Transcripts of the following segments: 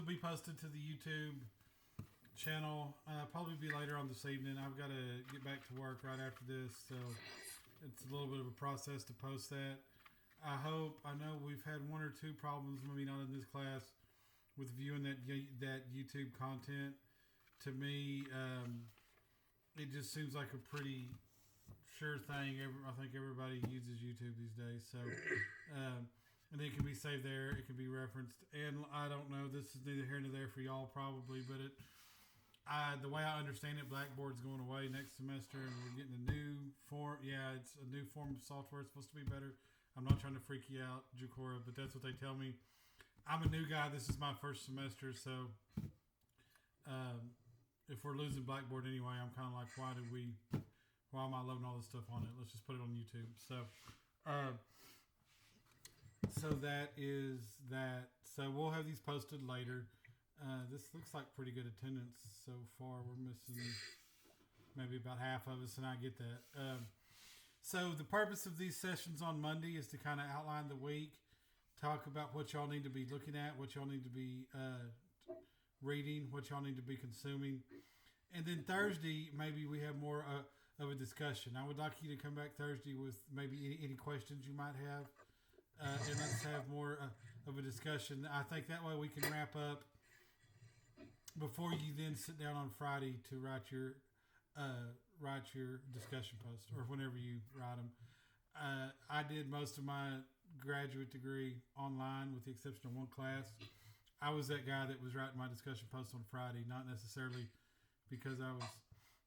will be posted to the YouTube channel. Probably be later on this evening. I've got to get back to work right after this, so it's a little bit of a process to post that. I know we've had one or two problems, maybe not in this class, with viewing that YouTube content. To me, it just seems like a pretty sure thing. I think everybody uses YouTube these days, so and it can be saved there. It can be referenced, and I don't know. This is neither here nor there for y'all, probably, but the way I understand it, Blackboard's going away next semester, and we're getting a new form. Yeah, it's a new form of software. It's supposed to be better. I'm not trying to freak you out, Jukora, but that's what they tell me. I'm a new guy. This is my first semester, so if we're losing Blackboard anyway, I'm kind of like, why am I loading all this stuff on it? Let's just put it on YouTube. So that is that. So we'll have these posted later. This looks like pretty good attendance so far. We're missing maybe about half of us, and I get that. So the purpose of these sessions on Monday is to kind of outline the week, talk about what y'all need to be looking at, what y'all need to be reading, what y'all need to be consuming. And then Thursday, maybe we have more of a discussion. I would like you to come back Thursday with maybe any questions you might have. And let's have more of a discussion. I think that way we can wrap up before you then sit down on Friday to write your discussion post, or whenever you write them. I did most of my graduate degree online with the exception of one class. I was that guy that was writing my discussion post on Friday, not necessarily because I was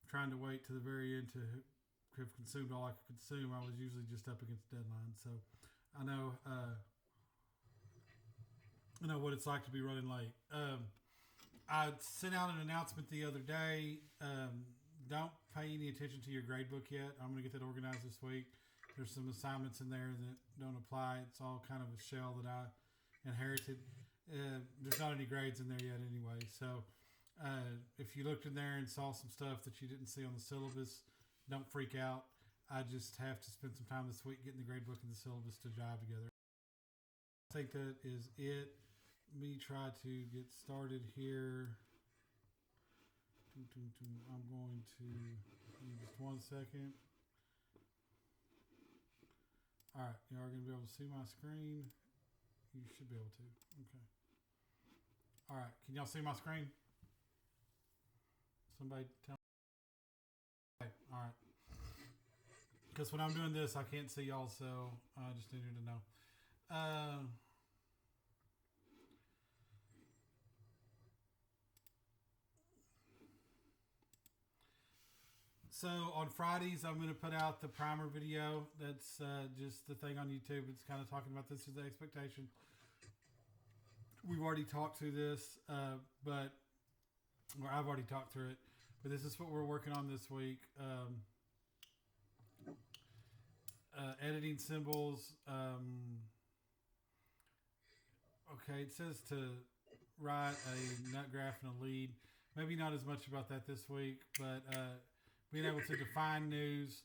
trying to wait to the very end to have consumed all I could consume. I was usually just up against deadlines. So I know what it's like to be running late. I sent out an announcement the other day. Don't pay any attention to your grade book yet. I'm going to get that organized this week. There's some assignments in there that don't apply. It's all kind of a shell that I inherited. There's not any grades in there yet anyway. So if you looked in there and saw some stuff that you didn't see on the syllabus, don't freak out. I just have to spend some time this week getting the grade book and the syllabus to jive together. I think that is it. Let me try to get started here. I'm going to just 1 second. All right, you are going to be able to see my screen. You should be able to. Okay. All right, can y'all see my screen? Somebody tell me. Okay. All right. Because when I'm doing this, I can't see y'all, so I just needed to know. So on Fridays, I'm going to put out the primer video. That's just the thing on YouTube. It's kind of talking about this is the expectation. We've already talked through this, I've already talked through it. But this is what we're working on this week. Editing symbols. Okay, it says to write a nut graph and a lead. Maybe not as much about that this week, but being able to define news,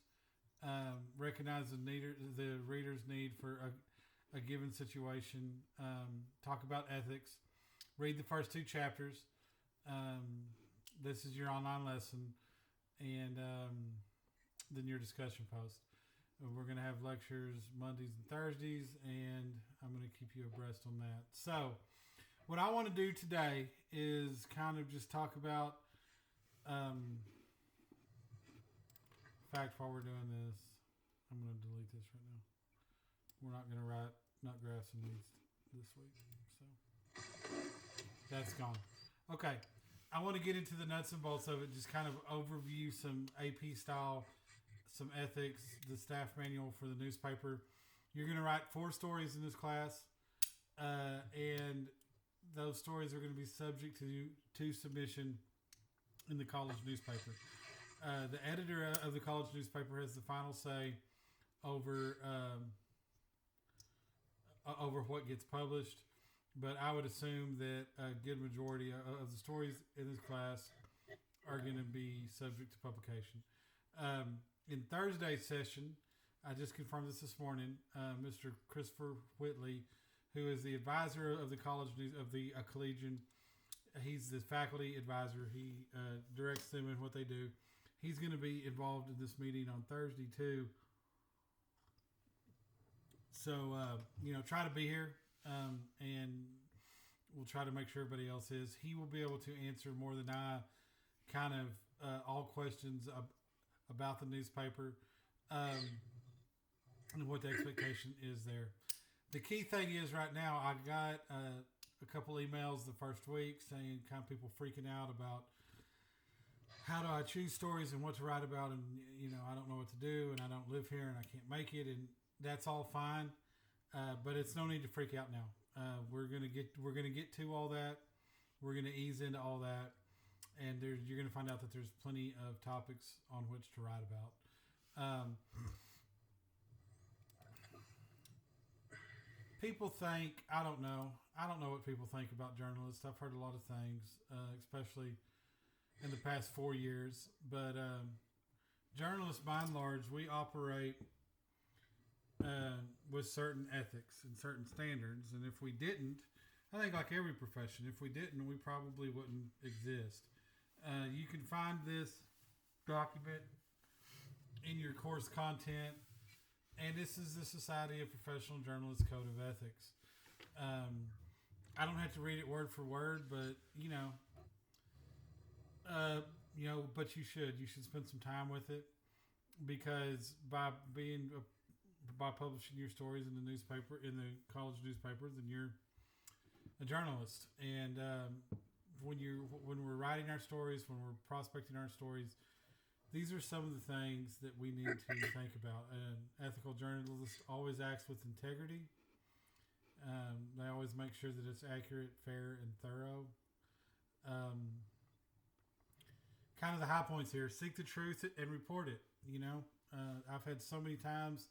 recognize the reader's need for a given situation, talk about ethics, read the first 2 chapters. This is your online lesson, and then your discussion post. We're going to have lectures Mondays and Thursdays, and I'm going to keep you abreast on that. So what I want to do today is kind of just talk about, in fact, while we're doing this, I'm going to delete this right now. We're not going to write nut graphs and leads this week. So that's gone. Okay. I want to get into the nuts and bolts of it, just kind of overview some AP style, some ethics, the staff manual for the newspaper. You're going to write 4 stories in this class, and those stories are going to be subject to submission in the college newspaper. The editor of the college newspaper has the final say over what gets published, but I would assume that a good majority of the stories in this class are going to be subject to publication. In Thursday's session, I just confirmed this morning, Mr. Christopher Whitley, who is the advisor of the college news of the Collegian, He's the faculty advisor. He directs them in what they do. He's going to be involved in this meeting on Thursday too. So try to be here, and we'll try to make sure everybody else is. He will be able to answer more than I, kind of all questions about the newspaper, and what the expectation is there. The key thing is right now, I got a couple emails the first week saying kind of people freaking out about how do I choose stories and what to write about, and I don't know what to do, and I don't live here, and I can't make it, and that's all fine, but it's no need to freak out now. We're gonna get to all that. We're gonna ease into all that, and you're gonna find out that there's plenty of topics on which to write about. People think, I don't know what people think about journalists. I've heard a lot of things, especially in the past 4 years. But journalists, by and large, we operate with certain ethics and certain standards. And if we didn't, I think like every profession, if we didn't, we probably wouldn't exist. You can find this document in your course content. And this is the Society of Professional Journalists Code of Ethics. I don't have to read it word for word, but but you should. You should spend some time with it, because by publishing your stories in the newspaper, in the college newspapers, then you're a journalist. And when we're writing our stories, when we're prospecting our stories, these are some of the things that we need to think about. An ethical journalist always acts with integrity. They always make sure that it's accurate, fair, and thorough. Kind of the high points here: seek the truth and report it. I've had so many times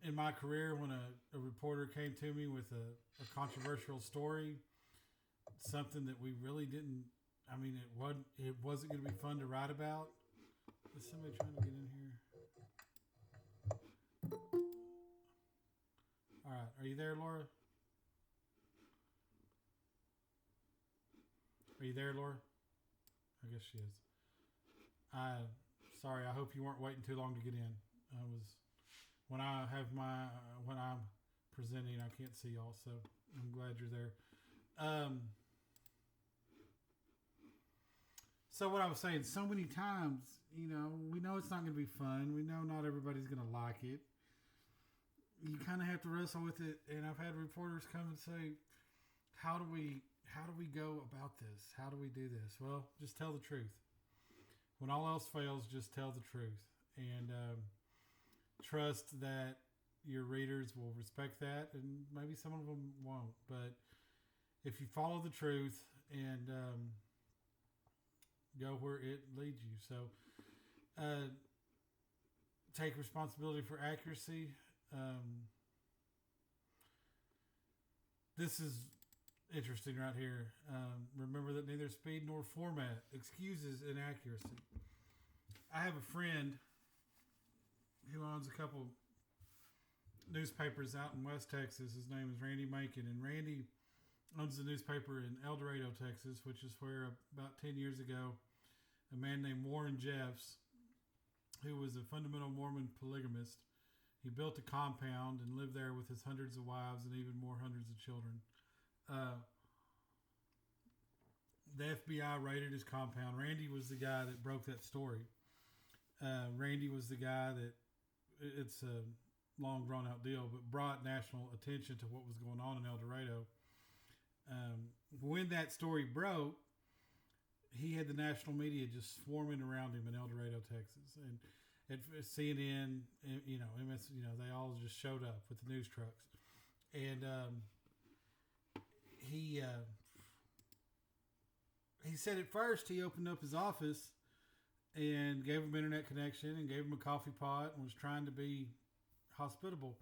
in my career when a reporter came to me with a controversial story, something that we really didn't. It wasn't going to be fun to write about. Is somebody trying to get in here? All right. Are you there, Laura? Are you there, Laura? I guess she is. Sorry. I hope you weren't waiting too long to get in. When I'm presenting, I can't see y'all, so I'm glad you're there. So what I was saying, so many times, we know it's not going to be fun. We know not everybody's going to like it. You kind of have to wrestle with it. And I've had reporters come and say, how do we go about this? How do we do this? Well, just tell the truth. When all else fails, just tell the truth. And trust that your readers will respect that. And maybe some of them won't. But if you follow the truth and go where it leads you. So take responsibility for accuracy. This is interesting right here. Remember that neither speed nor format excuses inaccuracy. I have a friend who owns a couple newspapers out in West Texas. His name is Randy Macon, and Randy owns the newspaper in El Dorado, Texas, which is where about 10 years ago, a man named Warren Jeffs, who was a fundamental Mormon polygamist, he built a compound and lived there with his hundreds of wives and even more hundreds of children. The FBI raided his compound. Randy was the guy that broke that story. Randy was the guy that, it's a long drawn out deal, but brought national attention to what was going on in El Dorado. When that story broke, he had the national media just swarming around him in El Dorado, Texas, and at CNN, MS, they all just showed up with the news trucks, and he said at first he opened up his office and gave him internet connection and gave him a coffee pot and was trying to be hospitable.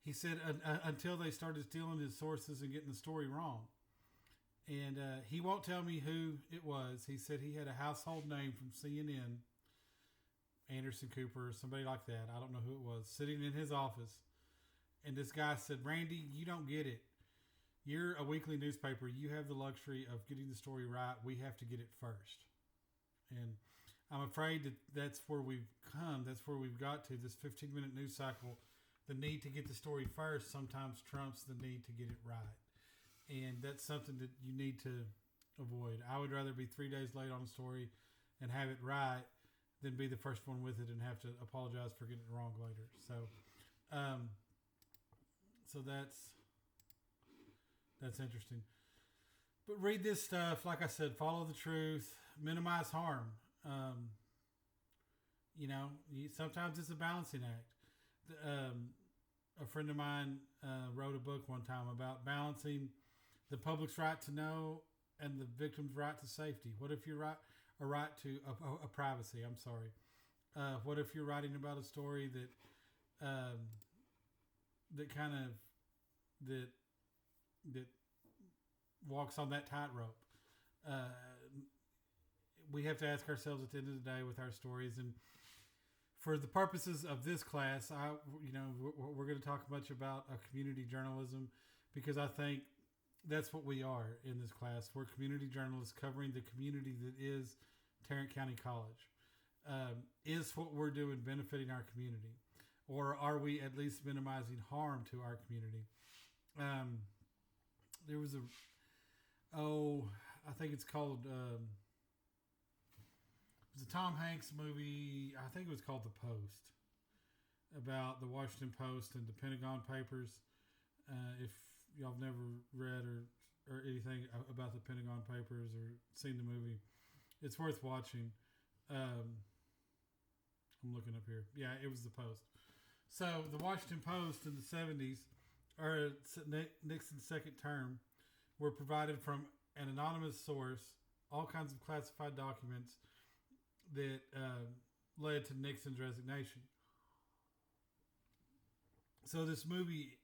He said until they started stealing his sources and getting the story wrong. And he won't tell me who it was. He said he had a household name from CNN, Anderson Cooper, or somebody like that. I don't know who it was, sitting in his office. And this guy said, "Randy, you don't get it. You're a weekly newspaper. You have the luxury of getting the story right. We have to get it first. And I'm afraid that that's where we've come. That's where we've got to. This 15-minute news cycle, the need to get the story first sometimes trumps the need to get it right. And that's something that you need to avoid. I would rather be 3 days late on a story and have it right than be the first one with it and have to apologize for getting it wrong later. Um, so that's interesting. But read this stuff. Like I said, follow the truth, minimize harm. Um, sometimes it's a balancing act. A friend of mine wrote a book one time about balancing the public's right to know and the victim's right to safety. What if you're right a right to a privacy? I'm sorry. What if you're writing about a story that kind of that walks on that tightrope? We have to ask ourselves at the end of the day with our stories, and for the purposes of this class, we're going to talk much about community journalism because I think that's what we are in this class. We're community journalists covering the community that is Tarrant County College. Is what we're doing benefiting our community, or are we at least minimizing harm to our community? There was I think it's called. It was a Tom Hanks movie. I think it was called The Post, about the Washington Post and the Pentagon Papers. If y'all have never read or anything about the Pentagon Papers or seen the movie, it's worth watching. I'm looking up here. Yeah, it was The Post. So the Washington Post in the 70s, or Nixon's second term, were provided from an anonymous source, all kinds of classified documents that led to Nixon's resignation. So this movie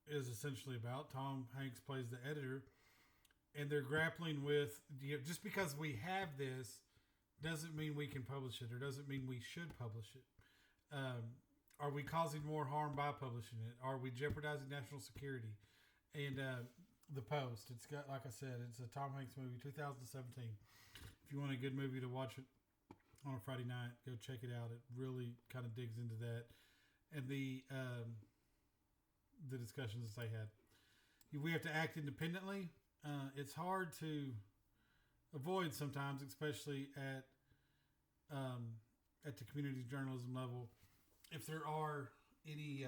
is essentially about Tom Hanks plays the editor, and they're grappling with, just because we have this doesn't mean we can publish it, or doesn't mean we should publish it. Are we causing more harm by publishing it? Are we jeopardizing national security? And The Post, it's got, like I said, it's a Tom Hanks movie, 2017. If you want a good movie to watch it on a Friday night, go check it out. It really kind of digs into that and the discussions that they had. We have to act independently. It's hard to avoid sometimes, especially at the community journalism level, if there are any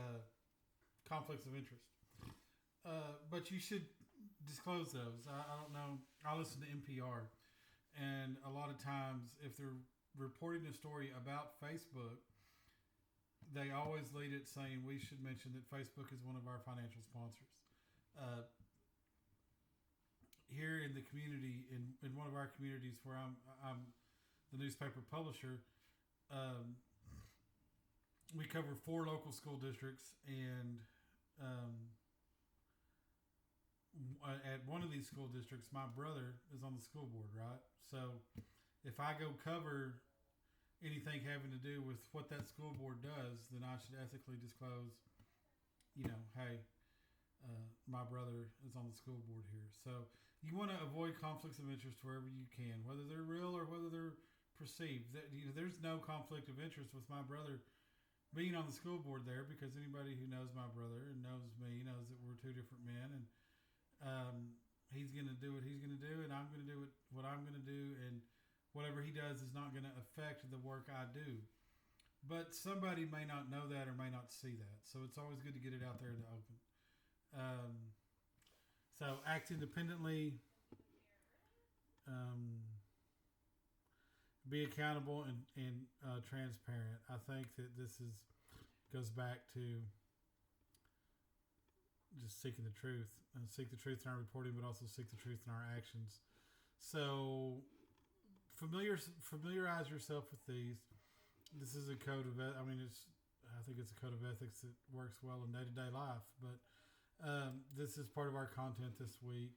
conflicts of interest. But you should disclose those. I don't know. I listen to NPR, and a lot of times, if they're reporting a story about Facebook, they always lead it saying we should mention that Facebook is one of our financial sponsors. Here in the community, in one of our communities where I'm the newspaper publisher, we cover 4 local school districts, and at one of these school districts, my brother is on the school board, right? So if I go cover anything having to do with what that school board does, then I should ethically disclose, hey, my brother is on the school board here. So you want to avoid conflicts of interest wherever you can, whether they're real or whether they're perceived. There's no conflict of interest with my brother being on the school board there, because anybody who knows my brother and knows me knows that we're 2 different men, and he's going to do what he's going to do, and I'm going to do what I'm going to do, and whatever he does is not going to affect the work I do. But somebody may not know that or may not see that, so it's always good to get it out there in the open. So act independently, be accountable and transparent. I think that this goes back to just seeking the truth, and seek the truth in our reporting, but also seek the truth in our actions. So familiarize yourself with these. This is a code of, I think it's a code of ethics that works well in day-to-day life, but this is part of our content this week.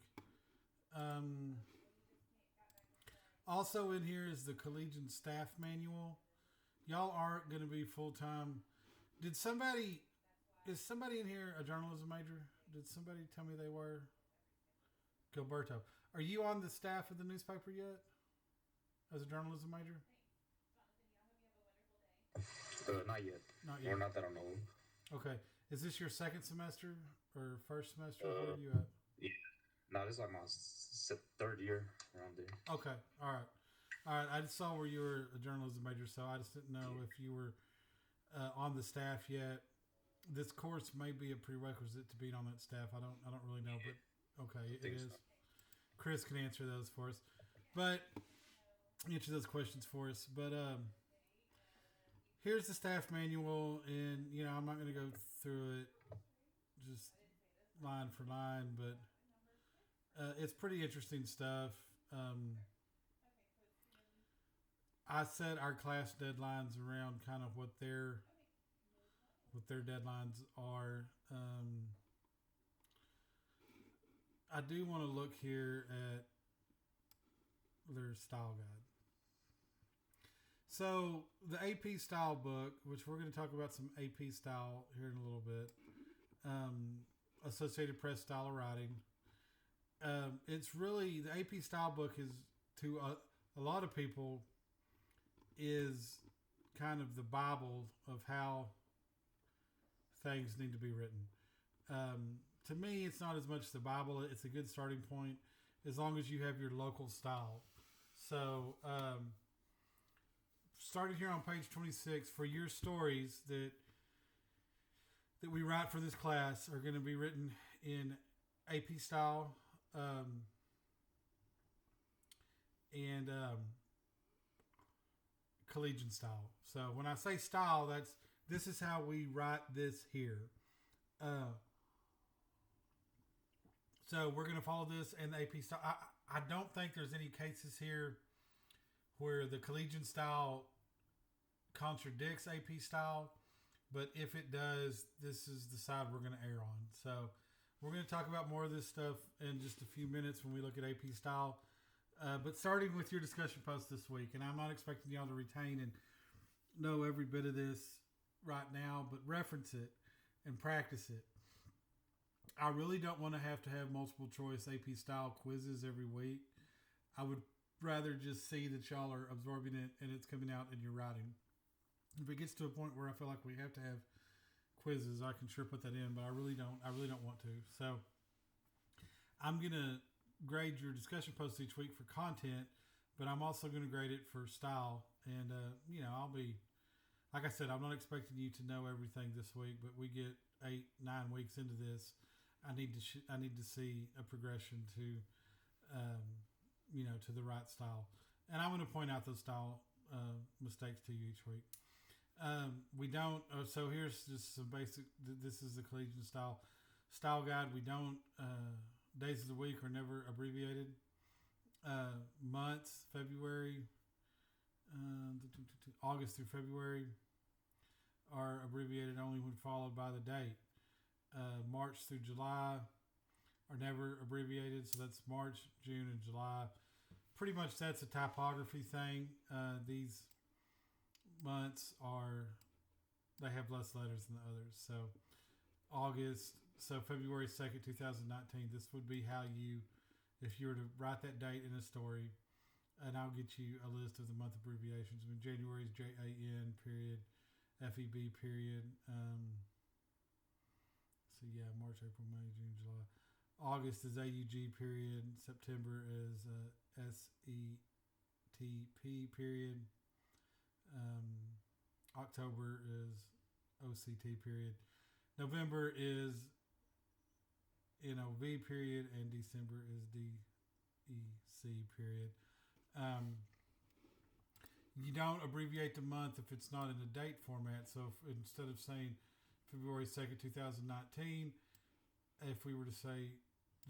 Also in here is the Collegian Staff Manual. Y'all aren't going to be full-time. Is somebody in here a journalism major? Did somebody tell me they were? Gilberto. Are you on the staff of the newspaper yet? As a journalism major? Not yet. Not Or yet. not that I know. Okay. Is this your second semester or first semester? Where Uh, are you at? yeah. No, this is like my third year around there. Okay. All right. All right. I just saw where you were a journalism major, so I just didn't know if you were on the staff yet. This course may be a prerequisite to being on that staff. I don't really know, but okay, I it think is. so. Chris can answer those for us, but answer those questions for us. But here's the staff manual, and I'm not going to go through it just line for line, but it's pretty interesting stuff. Um, I set our class deadlines around kind of what their deadlines are. I do want to look here at their style guide. So the AP style book, which we're going to talk about some AP style here in a little bit, Associated Press style of writing. It's really the AP style book is to a lot of people is kind of the Bible of how things need to be written. To me, it's not as much the Bible. It's a good starting point as long as you have your local style. So, starting here on page 26, for your stories that we write for this class are going to be written in AP style and collegian style. So when I say style, this is how we write this here. So we're going to follow this in the AP style. I don't think there's any cases here where the collegian style contradicts AP style, but if it does, this is the side we're going to err on. So we're going to talk about more of this stuff in just a few minutes when we look at AP style. But starting with your discussion post this week, and I'm not expecting y'all to retain and know every bit of this right now, but reference it and practice it. I really don't want to have multiple choice AP style quizzes every week. I would rather just see that y'all are absorbing it and it's coming out in your writing. If it gets to a point where I feel like we have to have quizzes, I can sure put that in, but I really don't want to. So I'm going to grade your discussion posts each week for content, but I'm also going to grade it for style. And, I'll be, like I said, I'm not expecting you to know everything this week, but we get 8-9 weeks into this. I need to see a progression to, to the right style. And I'm going to point out those style mistakes to you each week. We don't. So here's just some basic. This is the collegian style guide. We don't. Days of the week are never abbreviated. Months, February, August through February, are abbreviated only when followed by the date. March through July are never abbreviated, so that's March, June, and July. Pretty much that's a typography thing. These months they have less letters than the others. So February 2nd, 2019, this would be how if you were to write that date in a story, and I'll get you a list of the month abbreviations. I mean, January is JAN period, FEB period. March, April, May, June, July. August is AUG period. September is SETP period. October is OCT period. November is NOV period, and December is DEC period. You don't abbreviate the month if it's not in a date format. So instead of saying February 2nd, 2019, if we were to say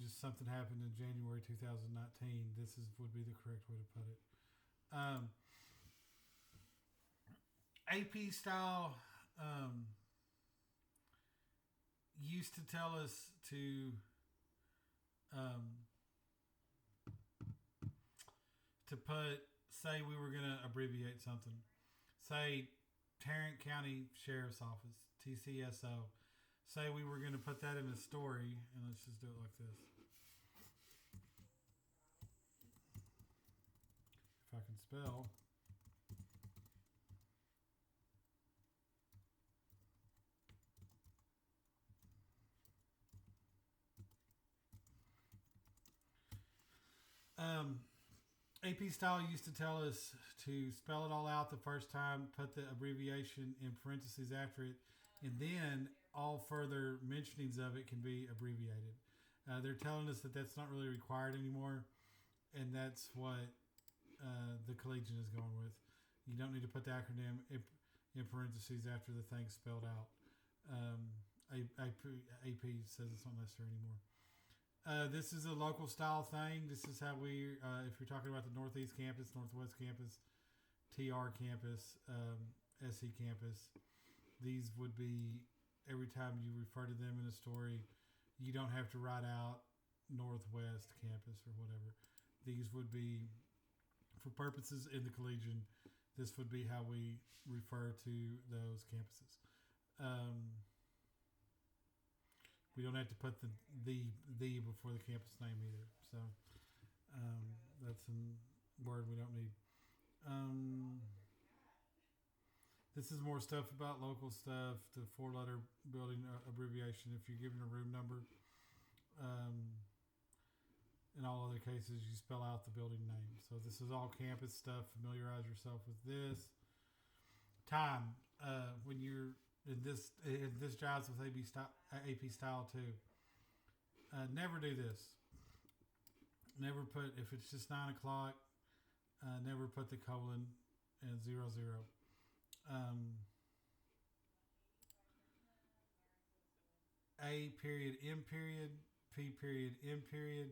just something happened in January 2019, this would be the correct way to put it. AP style used to tell us to say we were going to abbreviate something. Say Tarrant County Sheriff's Office, TCSO. Say we were going to put that in a story, and let's just do it like this. spell. AP style used to tell us to spell it all out the first time, put the abbreviation in parentheses after it, and then all further mentionings of it can be abbreviated. They're telling us that that's not really required anymore, and that's what the Collegian is going with. You don't need to put the acronym in parentheses after the thing's spelled out. AP says it's not necessary anymore. This is a local style thing. This is how we, if you're talking about the Northeast Campus, Northwest Campus, TR Campus, SE Campus, these would be every time you refer to them in a story, you don't have to write out Northwest Campus or whatever. These would be, for purposes in the Collegian, this would be how we refer to those campuses. We don't have to put the before the campus name either. So that's a word we don't need. This is more stuff about local stuff, the 4-letter building abbreviation. If you're given a room number, in all other cases, you spell out the building name. So this is all campus stuff. Familiarize yourself with this. Time. When you're in this jives with AP style too. Never do this. Never put, if it's just 9 o'clock, never put the colon and 00. A period, M period, P period, M period.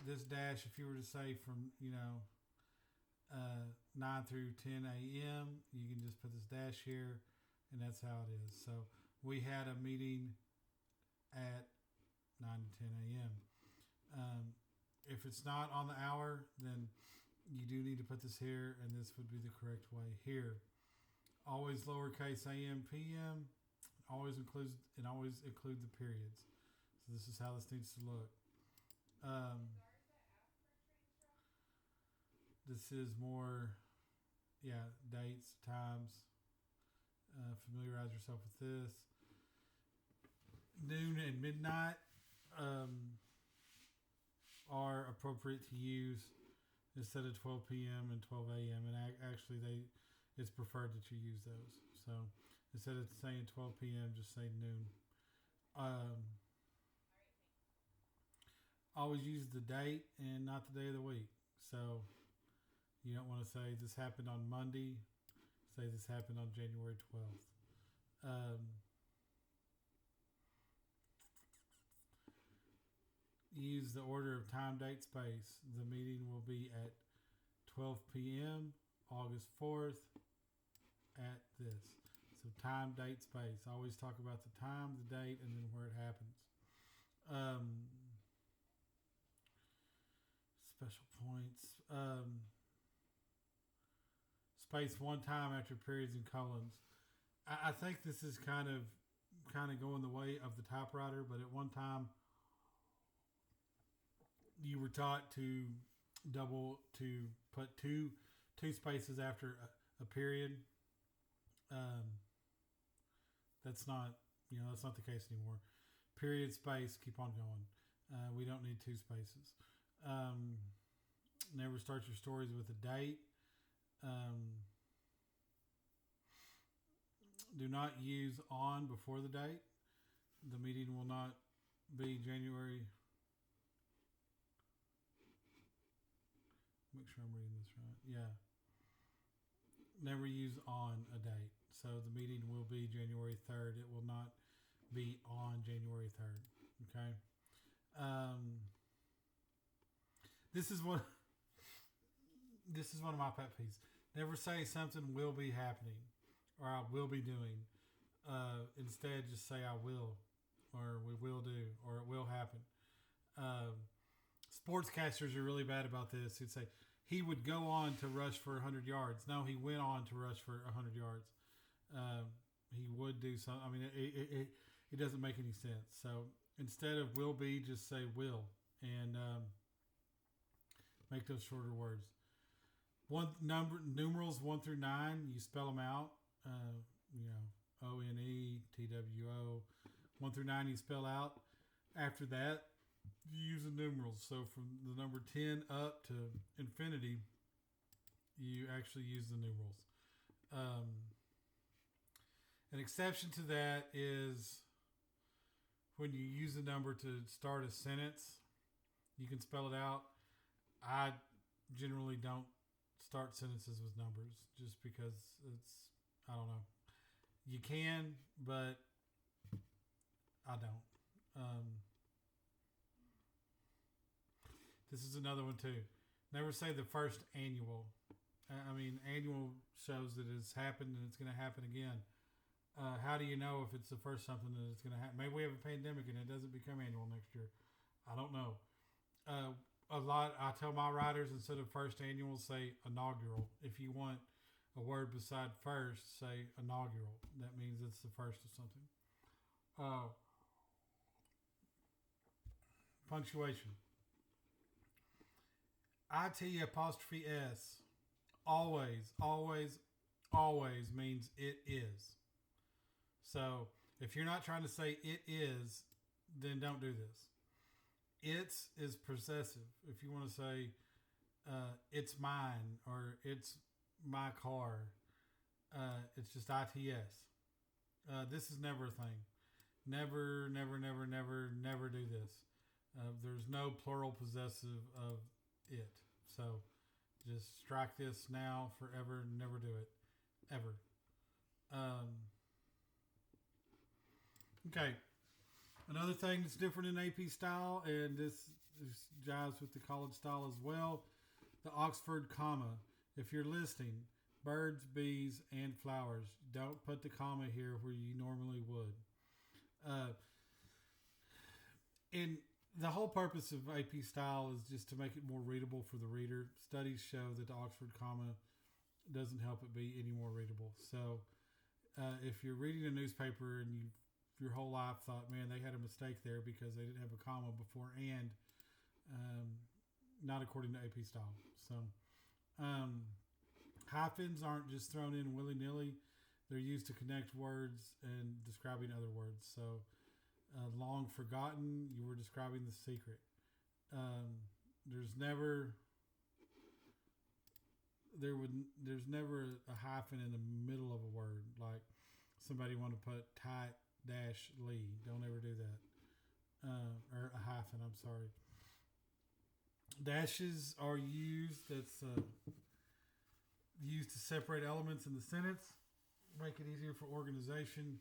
This dash, if you were to say from, 9 through 10 a.m., you can just put this dash here, and that's how it is. So we had a meeting at 9 to 10 a.m. If it's not on the hour, then you do need to put this here, and this would be the correct way here. Always lowercase a.m., p.m. Always include the periods. So this is how this needs to look. This is more, dates, times. Familiarize yourself with this. Noon and midnight are appropriate to use instead of 12 p.m. and 12 a.m. And actually, it's preferred that you use those. So instead of saying 12 p.m., just say noon. Always use the date and not the day of the week. So you don't want to say this happened on Monday. Say this happened on January 12th. Use the order of time, date, space. The meeting will be at 12 p.m. August 4th at this. So time, date, space. Always talk about the time, the date, and then where it happens. Special points. Space one time after periods and colons. I think this is kind of going the way of the typewriter, but at one time you were taught to put two spaces after a period. That's not the case anymore. Period, space, keep on going. We don't need two spaces. Never start your stories with a date. Do not use on before the date. The meeting will not be January. Make sure I'm reading this right. Yeah. Never use on a date. So the meeting will be January 3rd. It will not be on January 3rd. Okay. This is one of my pet peeves. Never say something will be happening or I will be doing. Instead, just say I will or we will do or it will happen. Sportscasters are really bad about this. He'd say he would go on to rush for 100 yards. No, he went on to rush for 100 yards. He would do something. I mean, it doesn't make any sense. So instead of will be, just say will and make those shorter words. numerals 1 through 9. You spell them out. ONETWO 1 through 9. You spell out. After that, you use the numerals. So from the number 10 up to infinity, you actually use the numerals. An exception to that is when you use a number to start a sentence, you can spell it out. I generally don't start sentences with numbers just because I don't know. You can, but I don't. This is another one too. Never say the first annual. Annual shows that it's happened and it's going to happen again. How do you know if it's the first something that it's going to happen? Maybe we have a pandemic and it doesn't become annual next year. I don't know. I tell my writers, instead of first annual, say inaugural. If you want a word beside first, say inaugural. That means it's the first of something. Punctuation. IT apostrophe S always means it is. So if you're not trying to say it is, then don't do this. It's is possessive. If you want to say it's mine or it's my car, it's just ITS. This is never a thing. Never do this. There's no plural possessive of it. So just strike this now, forever, never do it. Ever. Okay. Another thing that's different in AP style, and this jives with the college style as well, the Oxford comma. If you're listing birds, bees, and flowers, don't put the comma here where you normally would. And the whole purpose of AP style is just to make it more readable for the reader. Studies show that the Oxford comma doesn't help it be any more readable. So if you're reading a newspaper and your whole life thought, man, they had a mistake there because they didn't have a comma before and, not according to AP style. So hyphens aren't just thrown in willy-nilly. They're used to connect words and describing other words. So long forgotten, you were describing the secret. There's never a hyphen in the middle of a word. Like somebody want to put tight dash Lee. Don't ever do that. Or a hyphen, I'm sorry. Dashes are used. That's used to separate elements in the sentence. Make it easier for organization.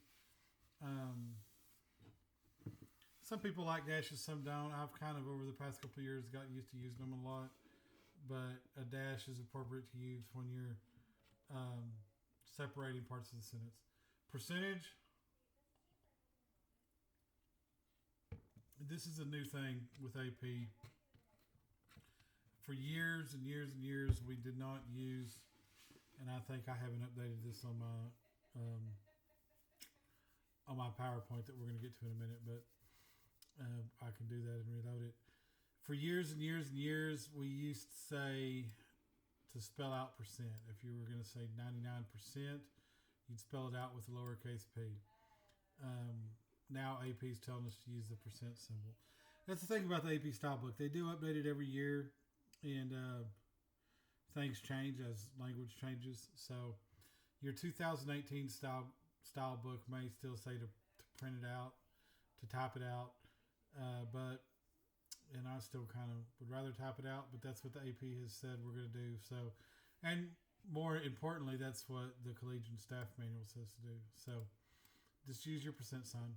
Some people like dashes, some don't. I've kind of, over the past couple of years, got used to using them a lot. But a dash is appropriate to use when you're separating parts of the sentence. Percentage. This is a new thing with AP. For years and years and years, we did not use, and I think I haven't updated this on my PowerPoint that we're going to get to in a minute, but I can do that and reload it. For years and years and years, we used to say to spell out percent. If you were going to say 99%, you'd spell it out with a lowercase p. Now AP is telling us to use the percent symbol. That's the thing about the AP style book. They do update it every year, and things change as language changes. So your 2018 style book may still say to print it out, to type it out, and I still kind of would rather type it out, but that's what the AP has said we're going to do. So, and more importantly, that's what the Collegian Staff Manual says to do. So just use your percent sign.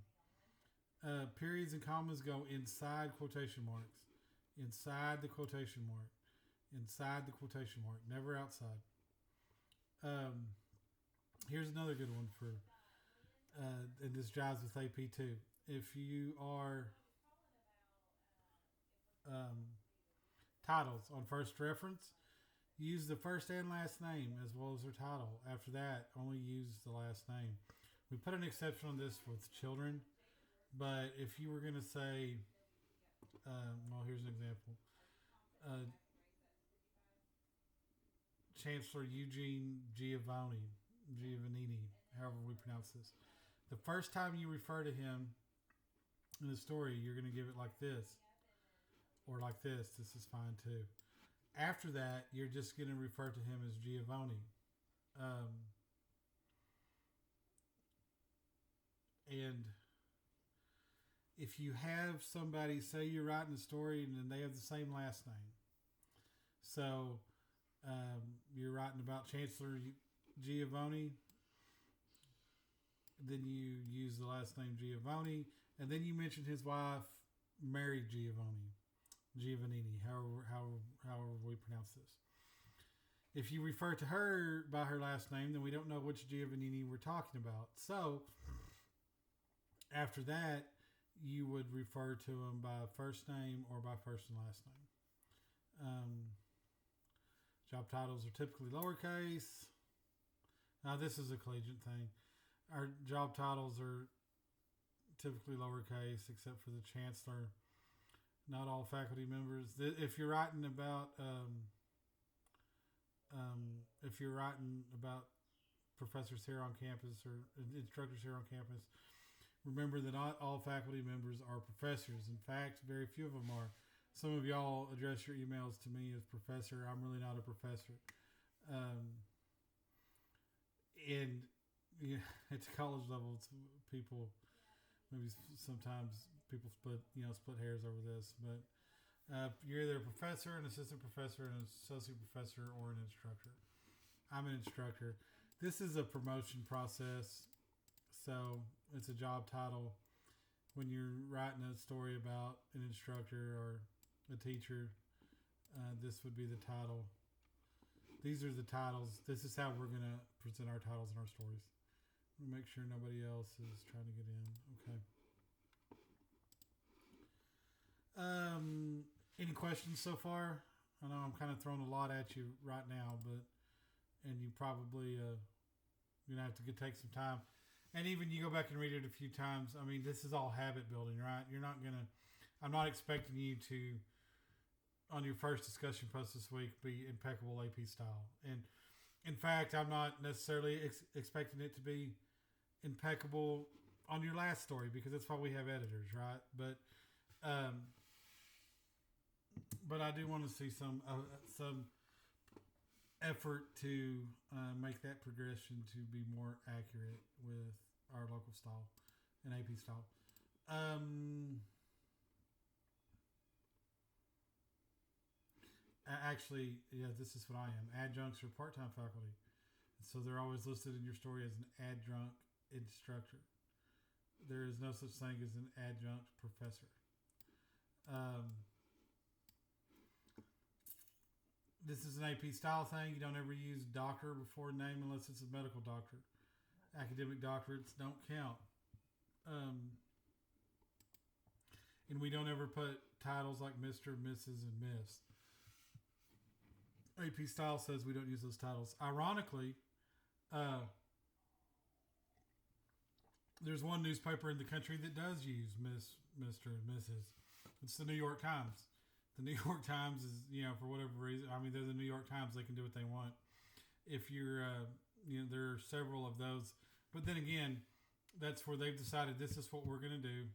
Periods and commas go inside quotation marks. Inside the quotation mark. Inside the quotation mark. Never outside. Here's another good one for, and this jives with AP too. If you are titles on first reference, use the first and last name as well as their title. After that, only use the last name. We put an exception on this with children, but if you were going to say, well, here's an example. Chancellor Eugene Giovannini, however we pronounce this. The first time you refer to him in the story, you're going to give it like this or like this. This is fine too. After that, you're just going to refer to him as Giovanni. And if you have somebody, say you're writing a story and then they have the same last name. So you're writing about Chancellor Giovanni, then you use the last name Giovanni, and then you mention his wife, Mary Giovannini, however we pronounce this. If you refer to her by her last name, then we don't know which Giovannini we're talking about. So after that, you would refer to him by first name or by first and last name. Job titles are typically lowercase. Now, this is a collegiate thing. Our job titles are typically lowercase, except for the chancellor. Not all faculty members. If you're writing about, professors here on campus or instructors here on campus, remember that not all faculty members are professors. In fact, very few of them are. Some of y'all address your emails to me as professor. I'm really not a professor. And yeah, at the college level, it's people, maybe sometimes people split hairs over this, but you're either a professor, an assistant professor, an associate professor, or an instructor. I'm an instructor. This is a promotion process, so it's a job title. When you're writing a story about an instructor or a teacher, this would be the title. These are the titles. This is how we're going to present our titles in our stories. We'll make sure nobody else is trying to get in. Okay. Any questions so far? I know I'm kind of throwing a lot at you right now, and you probably you're gonna have to take some time. And even you go back and read it a few times. I mean, this is all habit building, right? I'm not expecting you to, on your first discussion post this week, be impeccable AP style. And in fact, I'm not necessarily expecting it to be impeccable on your last story, because that's why we have editors, right? But I do want to see some effort to make that progression to be more accurate with our local style and AP style. Actually, yeah, this is what I am. Adjuncts are part-time faculty. So they're always listed in your story as an adjunct instructor. There is no such thing as an adjunct professor. This is an AP style thing. You don't ever use doctor before name unless it's a medical doctor. Academic doctorates don't count. And we don't ever put titles like Mr., Mrs., and Miss. AP style says we don't use those titles. Ironically, there's one newspaper in the country that does use Miss, Mr., and Mrs. It's the New York Times. The New York Times is, for whatever reason, I mean, they're the New York Times. They can do what they want. If you're, there are several of those. But then again, that's where they've decided this is what we're going to do.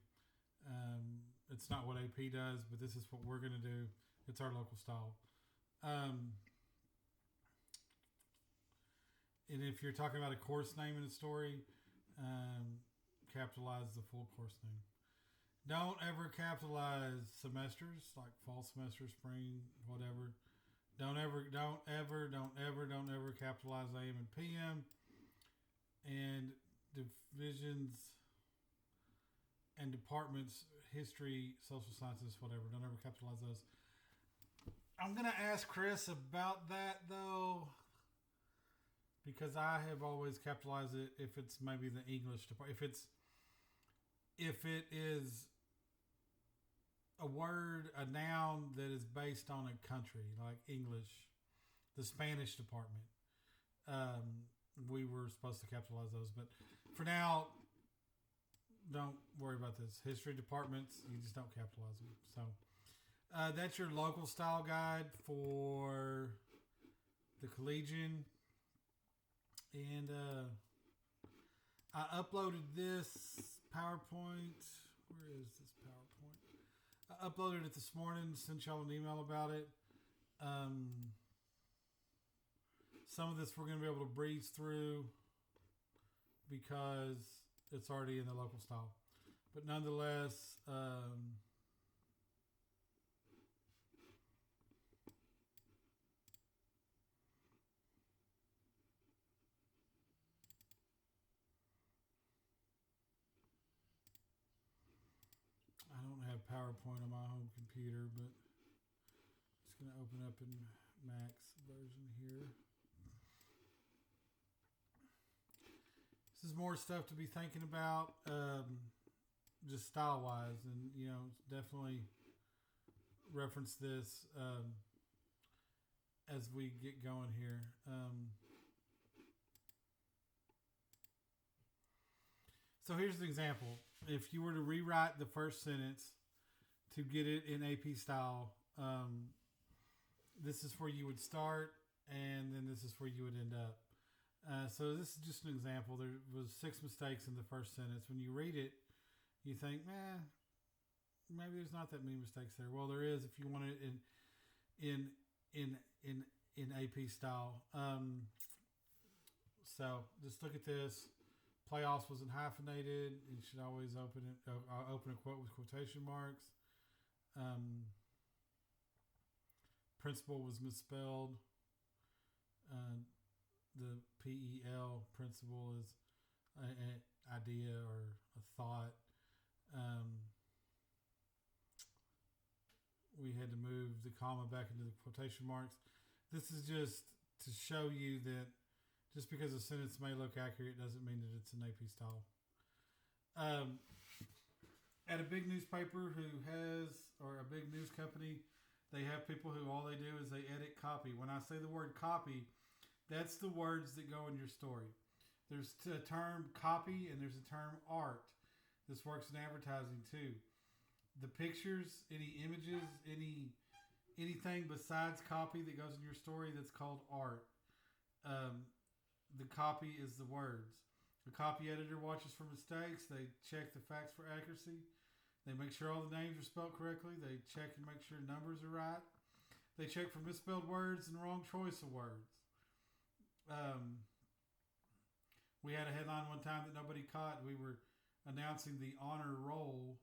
It's not what AP does, but this is what we're going to do. It's our local style. And if you're talking about a course name in a story, capitalize the full course name. Don't ever capitalize semesters, like fall semester, spring, whatever. Don't ever capitalize AM and PM. And divisions and departments, history, social sciences, whatever. Don't ever capitalize those. I'm going to ask Chris about that, though, because I have always capitalized it if it's maybe the English department. If it is a word, a noun that is based on a country, like English, the Spanish department, we were supposed to capitalize those. But for now, don't worry about this. History departments, you just don't capitalize them. So that's your local style guide for the Collegian, and I uploaded this PowerPoint. Where is this PowerPoint? I uploaded it this morning. Sent y'all an email about it. Some of this we're going to be able to breeze through because it's already in the local style. But nonetheless, I don't have PowerPoint on my home computer, but it's going to open up in Mac's version here. This is more stuff to be thinking about, just style wise, and definitely reference this as we get going here. So here's an example. If you were to rewrite the first sentence to get it in AP style, this is where you would start, and then this is where you would end up. So this is just an example. There was 6 mistakes in the first sentence. When you read it, you think, maybe there's not that many mistakes there. Well, there is if you want it in AP style. So just look at this. Playoffs wasn't hyphenated. You should always open a quote with quotation marks. Principle was misspelled. The PEL, principle, is an idea or a thought. We had to move the comma back into the quotation marks. This is just to show you that just because a sentence may look accurate doesn't mean that it's an AP style. At a big newspaper or a big news company, they have people who all they do is they edit copy. When I say the word copy, that's the words that go in your story. There's a term copy and there's a term art. This works in advertising too. The pictures, any images, anything besides copy that goes in your story, that's called art. The copy is the words. The copy editor watches for mistakes. They check the facts for accuracy. They make sure all the names are spelled correctly. They check and make sure numbers are right. They check for misspelled words and wrong choice of words. We had a headline one time that nobody caught. We were announcing the honor roll,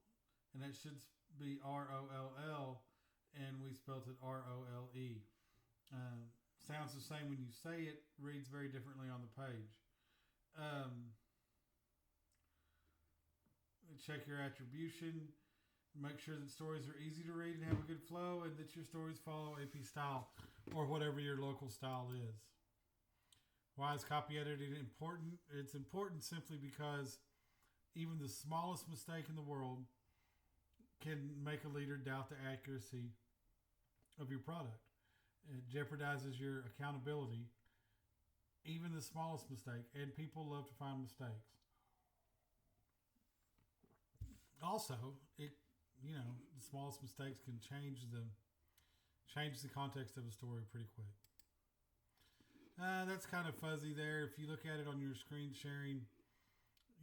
and that should be ROLL, and we spelled it ROLE. Sounds the same when you say it, reads very differently on the page. Check your attribution. Make sure that stories are easy to read and have a good flow, and that your stories follow AP style or whatever your local style is. Why is copy editing important? It's important simply because even the smallest mistake in the world can make a leader doubt the accuracy of your product. It jeopardizes your accountability, even the smallest mistake, and people love to find mistakes. Also, the smallest mistakes can change the context of a story pretty quick. That's kind of fuzzy there. If you look at it on your screen sharing,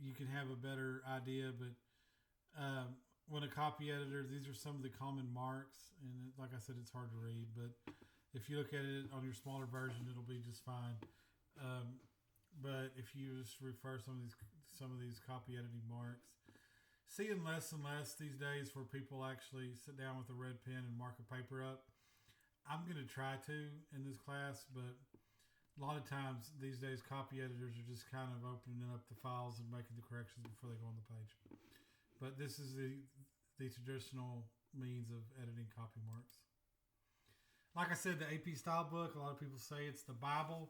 you can have a better idea. But when a copy editor, these are some of the common marks. And like I said, it's hard to read. But if you look at it on your smaller version, it'll be just fine. But if you just refer some of these copy editing marks, seeing less and less these days where people actually sit down with a red pen and mark a paper up. I'm going to try to in this class, but a lot of times these days copy editors are just kind of opening up the files and making the corrections before they go on the page. But this is the traditional means of editing copy marks. Like I said, the AP style book, a lot of people say it's the Bible.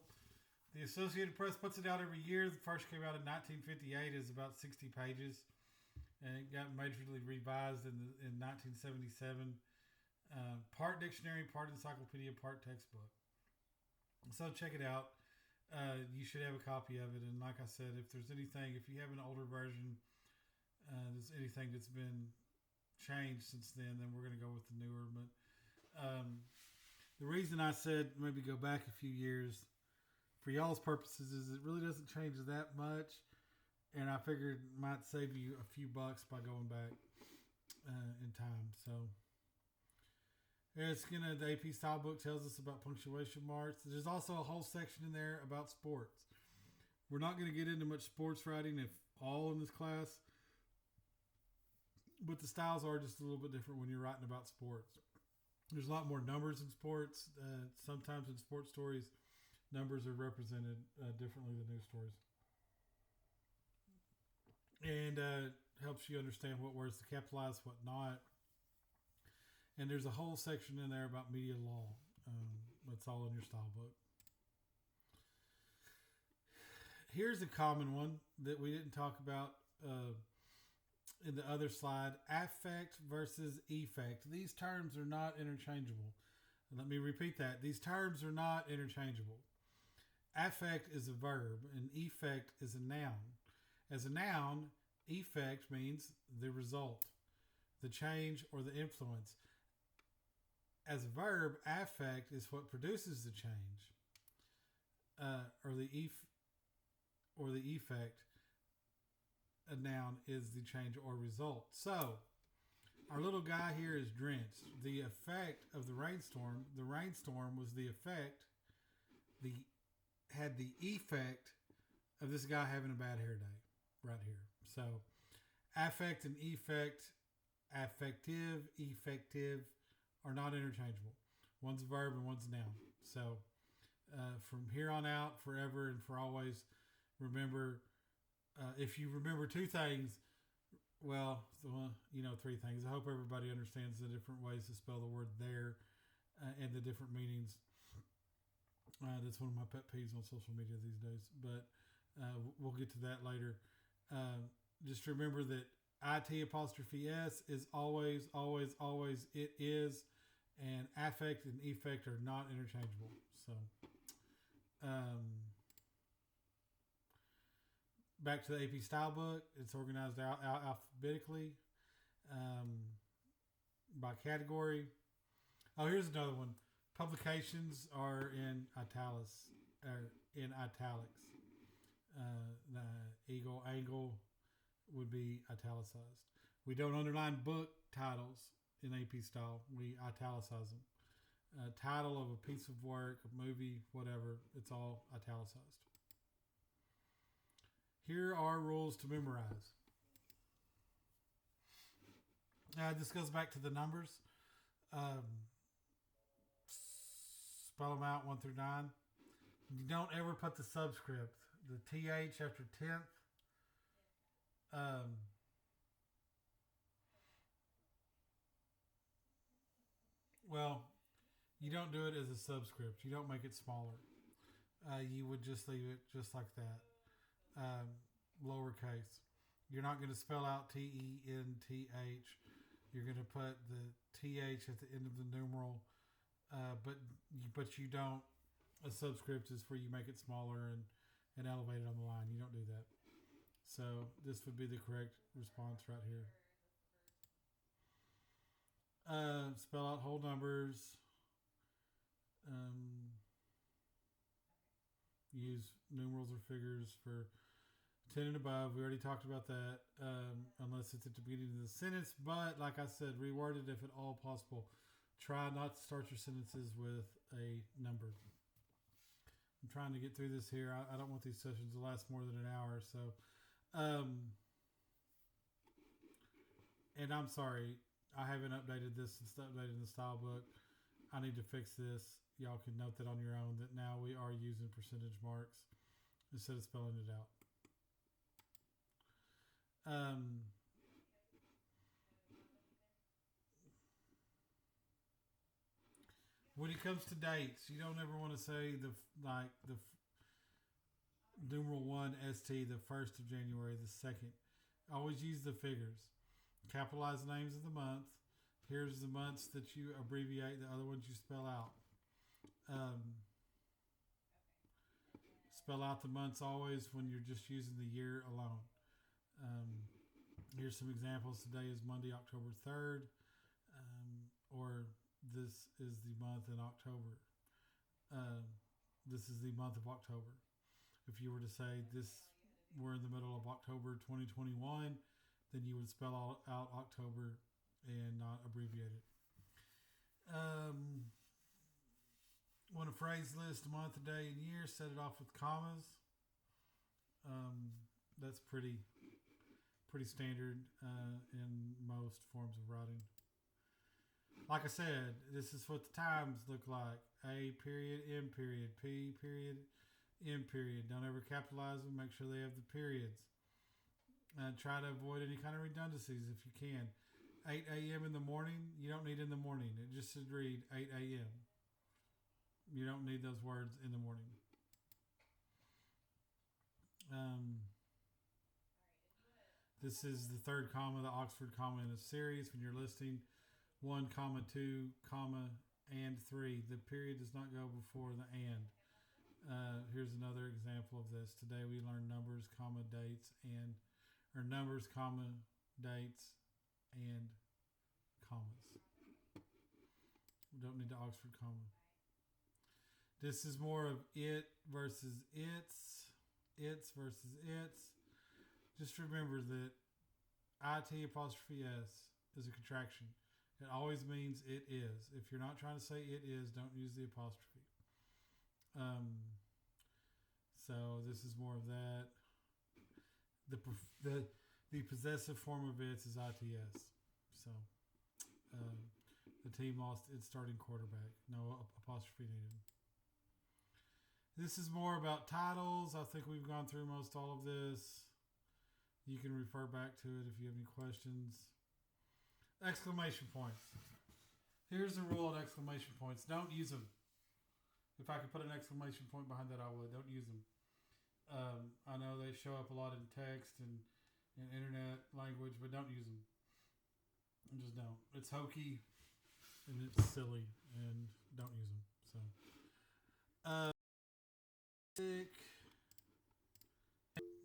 The Associated Press puts it out every year. The first came out in 1958. It's about 60 pages. And it got majorly revised in 1977. Part dictionary, part encyclopedia, part textbook. So check it out. You should have a copy of it. And like I said, if you have an older version, there's anything that's been changed since then we're going to go with the newer. But The reason I said maybe go back a few years for y'all's purposes is it really doesn't change that much, and I figured it might save you a few bucks by going back in time. So the AP style book tells us about punctuation marks. There's also a whole section in there about sports. We're not going to get into much sports writing, if all, in this class, but the styles are just a little bit different when you're writing about sports. There's a lot more numbers in sports. Sometimes in sports stories, numbers are represented differently than news stories. And helps you understand what words to capitalize, what not. And there's a whole section in there about media law. That's all in your style book. Here's a common one that we didn't talk about in the other slide. Affect versus effect. These terms are not interchangeable. Let me repeat that. These terms are not interchangeable. Affect is a verb and effect is a noun. As a noun, effect means the result, the change, or the influence. As a verb, affect is what produces the change, or the effect. A noun is the change or result. So, our little guy here is drenched. The effect of the rainstorm was the effect, had the effect of this guy having a bad hair day, right here. So, affect and effect, affective, effective, are not interchangeable. One's a verb and one's a noun. So, from here on out, forever and for always, remember, if you remember two things, well, three things. I hope everybody understands the different ways to spell the word there and the different meanings. That's one of my pet peeves on social media these days, but we'll get to that later. Just remember that IT apostrophe S is always, always, always, it is, and affect and effect are not interchangeable. So, back to the AP style book. It's organized alphabetically by category. Oh, here's another one. Publications are in italics. The eagle angle would be italicized. We don't underline book titles in AP style. We italicize them. Title of a piece of work, a movie, whatever, it's all italicized. Here are rules to memorize. This goes back to the numbers. Spell them out 1 through 9. You don't ever put the subscript, the TH after 10th. Well, you don't do it as a subscript. You don't make it smaller. You would just leave it just like that. Lowercase. You're not going to spell out TENTH. You're going to put the TH at the end of the numeral, but you don't. A subscript is where you make it smaller and elevate it on the line. You don't do that. So this would be the correct response right here. Spell out whole numbers. Use numerals or figures for 10 and above. We already talked about that, unless it's at the beginning of the sentence. But like I said, reword it if at all possible. Try not to start your sentences with a number. I'm trying to get through this here. I don't want these sessions to last more than an hour. So, and I'm sorry, I haven't updated this since updating the style book. I need to fix this. Y'all can note that on your own, that now we are using percentage marks instead of spelling it out. When it comes to dates, you don't ever want to say the numeral 1 ST, the 1st of January, the 2nd. Always use the figures. Capitalize names of the month. Here's the months that you abbreviate. The other ones you spell out. Spell out the months always when you're just using the year alone. Here's some examples. Today is Monday, October 3rd. Or this is the month in October. Uh, this is the month of October. If you were to say this, we're in the middle of October 2021, then you would spell out October and not abbreviate it. Want a phrase list, a month, a day, and year, set it off with commas. That's pretty standard in most forms of writing. Like I said, this is what the times look like. A period, M period, P period, M period. Don't ever capitalize them. Make sure they have the periods. Try to avoid any kind of redundancies if you can. 8 a.m. in the morning, you don't need in the morning. It just should read 8 a.m. You don't need those words in the morning. This is the third comma, the Oxford comma in a series. When you're listing 1, 2, and 3, the period does not go before the and. Here's another example of this. Today we learned numbers, dates, or numbers, dates, and commas. We don't need the Oxford comma. This is more of it versus it's versus its. Just remember that IT apostrophe S is a contraction. It always means it is. If you're not trying to say it is, don't use the apostrophe. So this is more of that. The possessive form of its is ITS. So the team lost its starting quarterback. No apostrophe needed. This is more about titles. I think we've gone through most all of this. You can refer back to it if you have any questions. Exclamation points. Here's the rule on exclamation points. Don't use them. If I could put an exclamation point behind that, I would. Don't use them. I know they show up a lot in text and in internet language, but don't use them. Just don't. It's hokey and it's silly, and don't use them. So,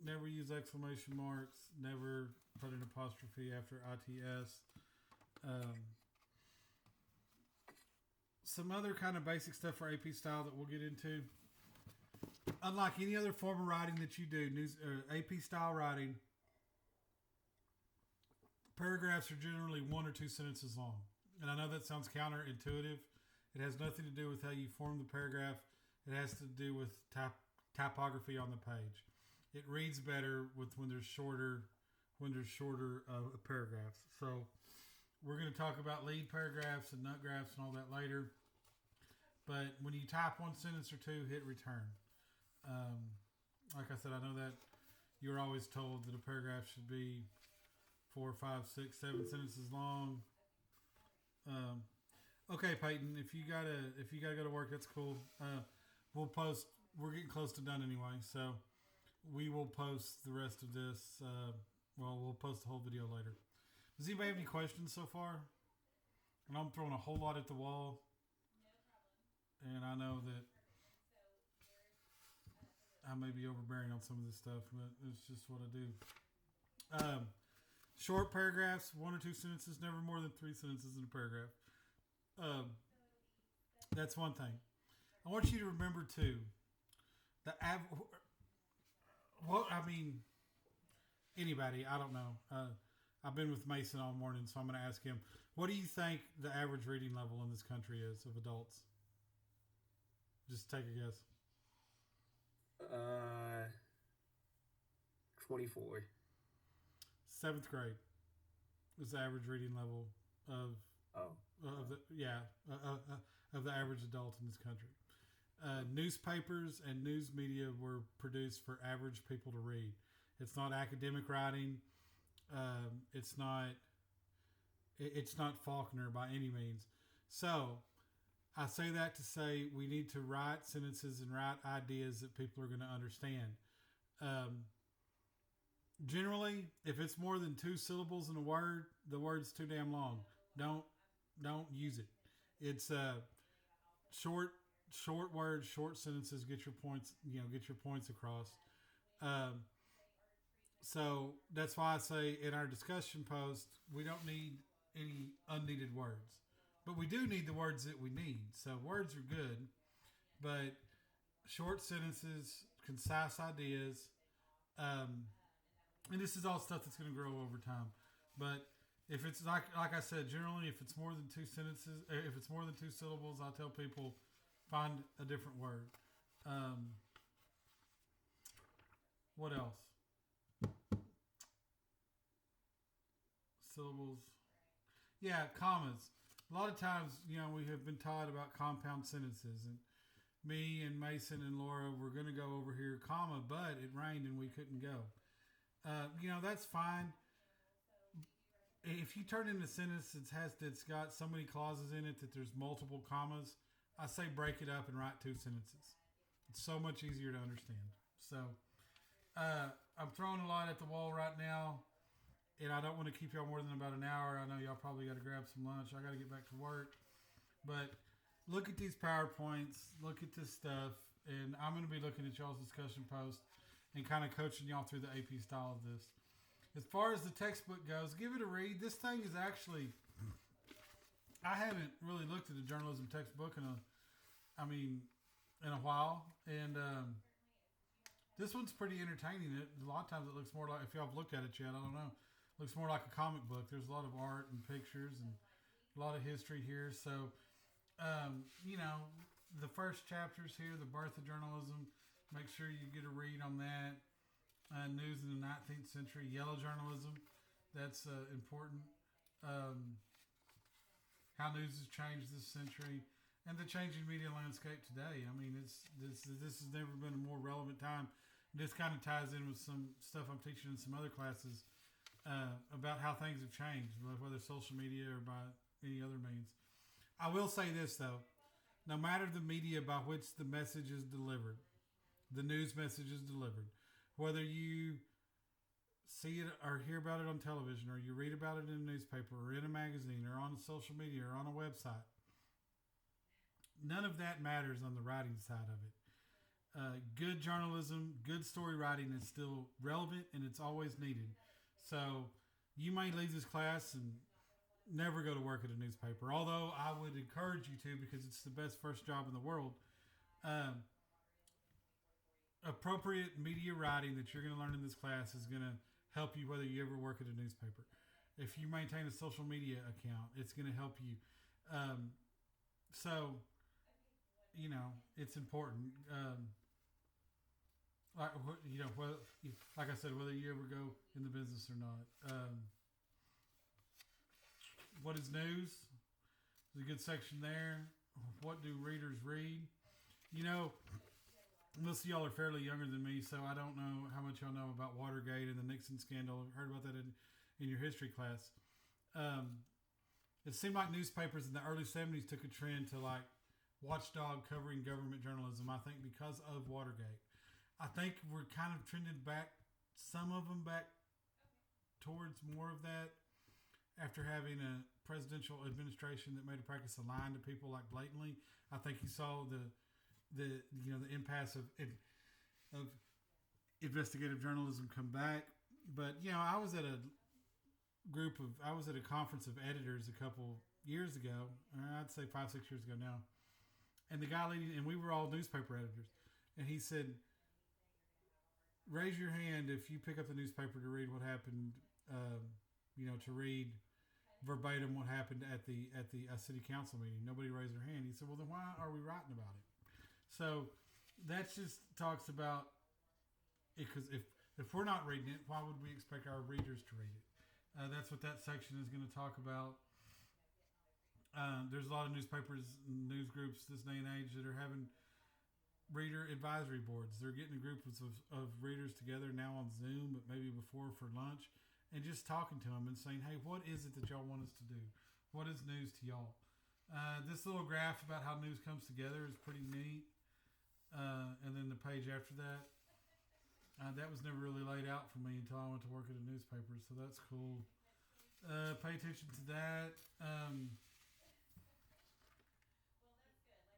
never use exclamation marks. Never put an apostrophe after ITS. Some other kind of basic stuff for AP style that we'll get into. Unlike any other form of writing that you do, AP style writing, paragraphs are generally 1 or 2 sentences long. And I know that sounds counterintuitive. It has nothing to do with how you form the paragraph. It has to do with typography on the page. It reads better when there's shorter paragraphs. So we're going to talk about lead paragraphs and nut graphs and all that later. But when you type 1 sentence or 2, hit return. Like I said, I know that you're always told that a paragraph should be 4, 5, 6, 7 sentences long. Okay, Peyton, if you gotta go to work, that's cool. We'll post. We're getting close to done anyway, so we will post the rest of this. We'll post the whole video later. Does anybody have any questions so far? And I'm throwing a whole lot at the wall. And I know that I may be overbearing on some of this stuff, but it's just what I do. Short paragraphs, 1 or 2 sentences, never more than 3 sentences in a paragraph. That's one thing. I want you to remember too, anybody, I don't know. I've been with Mason all morning, so I'm going to ask him, what do you think the average reading level in this country is of adults? Just take a guess. 24. 7th grade is the average reading level of the average adult in this country. Newspapers and news media were produced for average people to read. It's not academic writing. It's not Faulkner by any means. So I say that to say we need to write sentences and write ideas that people are going to understand. Generally, if it's more than 2 syllables in a word, the word's too damn long. Don't use it. It's short words, short sentences. Get your points. Get your points across. So that's why I say in our discussion post, we don't need any unneeded words. But we do need the words that we need. So words are good, but short sentences, concise ideas, and this is all stuff that's going to grow over time. But if it's like I said, generally, if it's more than two sentences, if it's more than two syllables, I tell people find a different word. What else? Syllables. Yeah, commas. A lot of times, we have been taught about compound sentences, and me and Mason and Laura were going to go over here, comma, but it rained and we couldn't go. That's fine. If you turn in a sentence that's got so many clauses in it that there's multiple commas, I say break it up and write two sentences. It's so much easier to understand. So I'm throwing a lot at the wall right now, and I don't want to keep y'all more than about an hour. I know y'all probably got to grab some lunch. I got to get back to work. But look at these PowerPoints. Look at this stuff. And I'm going to be looking at y'all's discussion post and kind of coaching y'all through the AP style of this. As far as the textbook goes, give it a read. This thing is actually, I haven't really looked at a journalism textbook in a while. And this one's pretty entertaining. A lot of times it looks more like, if y'all have looked at it yet, I don't know. It looks more like a comic book. There's a lot of art and pictures and a lot of history here. So, the first chapters here, the birth of journalism, make sure you get a read on that. News in the 19th century, yellow journalism, that's important. How news has changed this century, and the changing media landscape today. I mean, this has never been a more relevant time. This kind of ties in with some stuff I'm teaching in some other classes about how things have changed, whether social media or by any other means. I will say this, though. No matter the media by which the message is delivered, the news message is delivered, whether you see it or hear about it on television or you read about it in a newspaper or in a magazine or on social media or on a website, none of that matters on the writing side of it. Good journalism, good story writing is still relevant and it's always needed. So you may leave this class and never go to work at a newspaper, although I would encourage you to, because it's the best first job in the world. Appropriate media writing that you're going to learn in this class is going to help you whether you ever work at a newspaper. If you maintain a social media account, it's going to help you. It's important. Like I said, whether you ever go in the business or not. What is news? There's a good section there. What do readers read? Most of y'all are fairly younger than me, so I don't know how much y'all know about Watergate and the Nixon scandal. I've heard about that in your history class. It seemed like newspapers in the early 70s took a trend to like watchdog covering government journalism, I think because of Watergate. I think we're kind of trended back, some of them back towards more of that after having a presidential administration that made a practice of lying to people like blatantly. I think you saw the impasse of investigative journalism come back. But I was at a conference of editors a couple years ago. I'd say 5-6 years ago now. And the guy leading, and we were all newspaper editors, and he said, "Raise your hand if you pick up the newspaper to read what happened. To read verbatim what happened at a city council meeting." Nobody raised their hand. He said, "Well, then why are we writing about it?" So that just talks about it, because if we're not reading it, why would we expect our readers to read it? That's what that section is going to talk about. There's a lot of newspapers and news groups this day and age that are having reader advisory boards. They're getting groups of readers together now on Zoom, but maybe before for lunch, and just talking to them and saying, "Hey, what is it that y'all want us to do? What is news to y'all?" This little graph about how news comes together is pretty neat. And then the page after that, that was never really laid out for me until I went to work at a newspaper, so that's cool. Pay attention to that.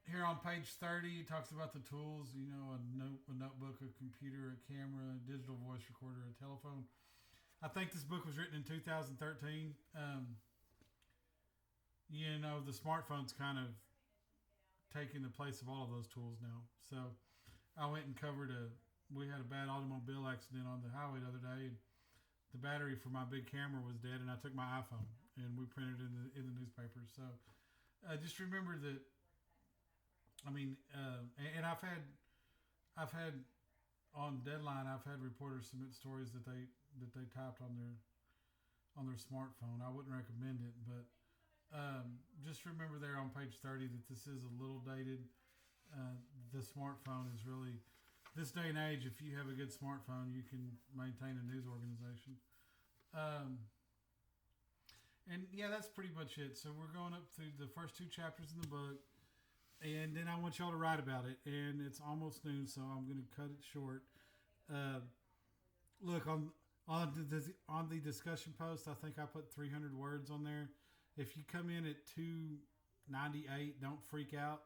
Here on page 30, it talks about the tools, a notebook, a computer, a camera, a digital voice recorder, a telephone. I think this book was written in 2013. the smartphone's kind of taking the place of all of those tools now. So I went and covered we had a bad automobile accident on the highway the other day, and the battery for my big camera was dead, and I took my iPhone and we printed it in the newspaper. So just remember that. I mean, and I've had on Deadline, I've had reporters submit stories that they typed on their smartphone. I wouldn't recommend it, but just remember there on page 30 that this is a little dated. The smartphone is really, this day and age, if you have a good smartphone, you can maintain a news organization. And yeah, that's pretty much it. So we're going up through the first two chapters in the book, and then I want y'all to write about it. And it's almost noon, so I'm going to cut it short. Look, on the discussion post, I think I put 300 words on there. If you come in at 298, don't freak out.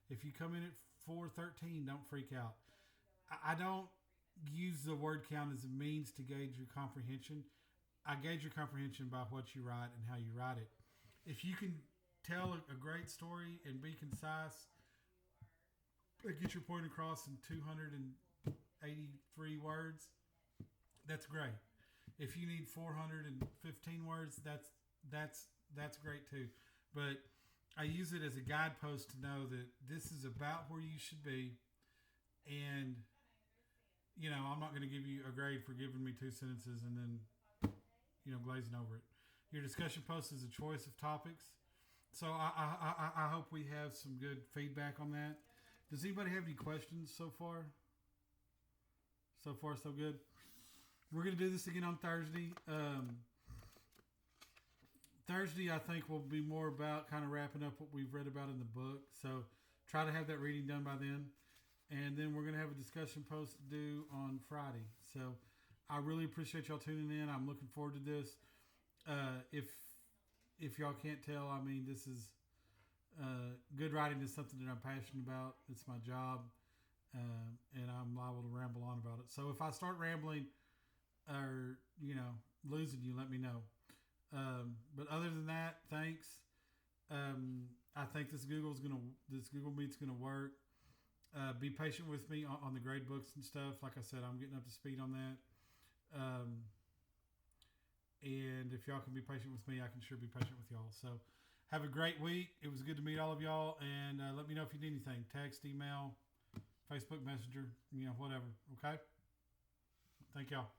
If you come in at 413, don't freak out. I don't use the word count as a means to gauge your comprehension. I gauge your comprehension by what you write and how you write it. If you can tell a great story and be concise, get your point across in 283 words, that's great. If you need 415 words, that's great too. But I use it as a guidepost to know that this is about where you should be, and I'm not going to give you a grade for giving me two sentences and then glazing over it. Your discussion post is a choice of topics. So I hope we have some good feedback on that. Does anybody have any questions so far? So far, so good. We're going to do this again on Thursday. Thursday, I think, will be more about kind of wrapping up what we've read about in the book. So try to have that reading done by then. And then we're going to have a discussion post due on Friday. So I really appreciate y'all tuning in. I'm looking forward to this. If y'all can't tell, I mean, this is good writing is something that I'm passionate about. It's my job, and I'm liable to ramble on about it. So if I start rambling or losing you, let me know. But other than that, thanks. I think this Google Meet's gonna work. Be patient with me on the grade books and stuff. Like I said, I'm getting up to speed on that. And if y'all can be patient with me, I can sure be patient with y'all. So have a great week. It was good to meet all of y'all. And let me know if you need anything. Text, email, Facebook Messenger, whatever. Okay? Thank y'all.